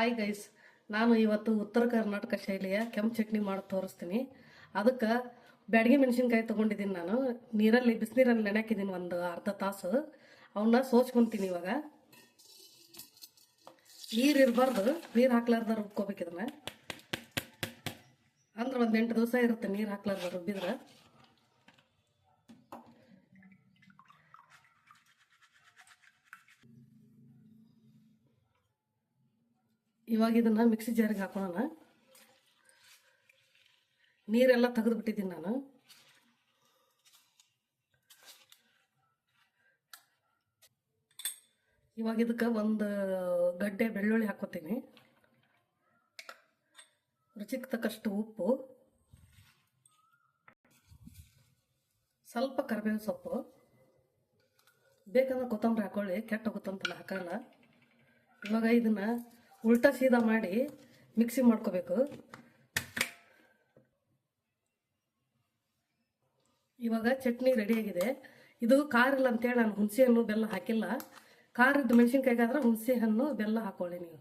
Hi guys, ನಾನು ಇವತ್ತು ಉತ್ತರ ಕರ್ನಾಟಕ ಶೈಲಿಯ ಕೆಂಪು ಚಟ್ನಿ ಮಾಡಿ ತೋರಿಸ್ತೀನಿ. ಅದಕ್ಕೆ ಬ್ಯಾಡಗಿ ಮೆಣಸಿನ್ಕಾಯಿ ತೊಗೊಂಡಿದ್ದೀನಿ. ನಾನು ಬಿಸಿನೀರಲ್ಲಿ ನೆನೆಕಿದ್ದೀನಿ ಒಂದು ಅರ್ಧ ತಾಸು. ಅವನ್ನ ಸೋಚ್ಕೊತೀನಿ. ಇವಾಗ ನೀರು ಇರಬಾರ್ದು, ನೀರು ಹಾಕ್ಲಾರ್ದ ರುಬ್ಕೋಬೇಕು ಇದನ್ನ. ಅಂದ್ರೆ ಒಂದು 8 ದಿವಸ ಇರುತ್ತೆ ನೀರು ಹಾಕ್ಲಾರ್ದ ರುಬ್ಬಿದ್ರೆ. ಇವಾಗ ಇದನ್ನ ಮಿಕ್ಸಿ ಜಾರಿಗೆ ಹಾಕೋಣ. ನೀರೆಲ್ಲ ತೆಗೆದು ಬಿಟ್ಟಿದ್ದೀನಿ ನಾನು. ಇವಾಗ ಇದಕ್ಕೆ ಒಂದು ಗಡ್ಡೆ ಬೆಳ್ಳುಳ್ಳಿ ಹಾಕೋತೀನಿ, ರುಚಿಗೆ ತಕ್ಕಷ್ಟು ಉಪ್ಪು, ಸ್ವಲ್ಪ ಕರಿಬೇವು ಸೊಪ್ಪು, ಬೇಕಂದ್ರೆ ಕೊತ್ತಂಬರಿ ಹಾಕೊಳ್ಳಿ, ಕೆಟ್ಟ ಹೋಗುತ್ತಂತಲ್ಲ ಹಾಕಲ್ಲ. ಇವಾಗ ಇದನ್ನ ಉಲ್ಟಾ ಸೀದಾ ಮಾಡಿ ಮಿಕ್ಸಿ ಮಾಡ್ಕೋಬೇಕು. ಇವಾಗ ಚಟ್ನಿ ರೆಡಿಯಾಗಿದೆ. ಇದು ಖಾರ ಇಲ್ಲ ಅಂತೇಳಿ ನಾನು ಹುಣಸೆ ಹಣ್ಣು ಬೆಲ್ಲ ಹಾಕಿಲ್ಲ. ಖಾರ ಇದ್ದು ಮೆಣಸಿನ್ಕಾಯಿಗಾದ್ರೆ ಹುಣಸೆ ಹಣ್ಣು ಬೆಲ್ಲ ಹಾಕೊಳ್ಳಿ ನೀವು.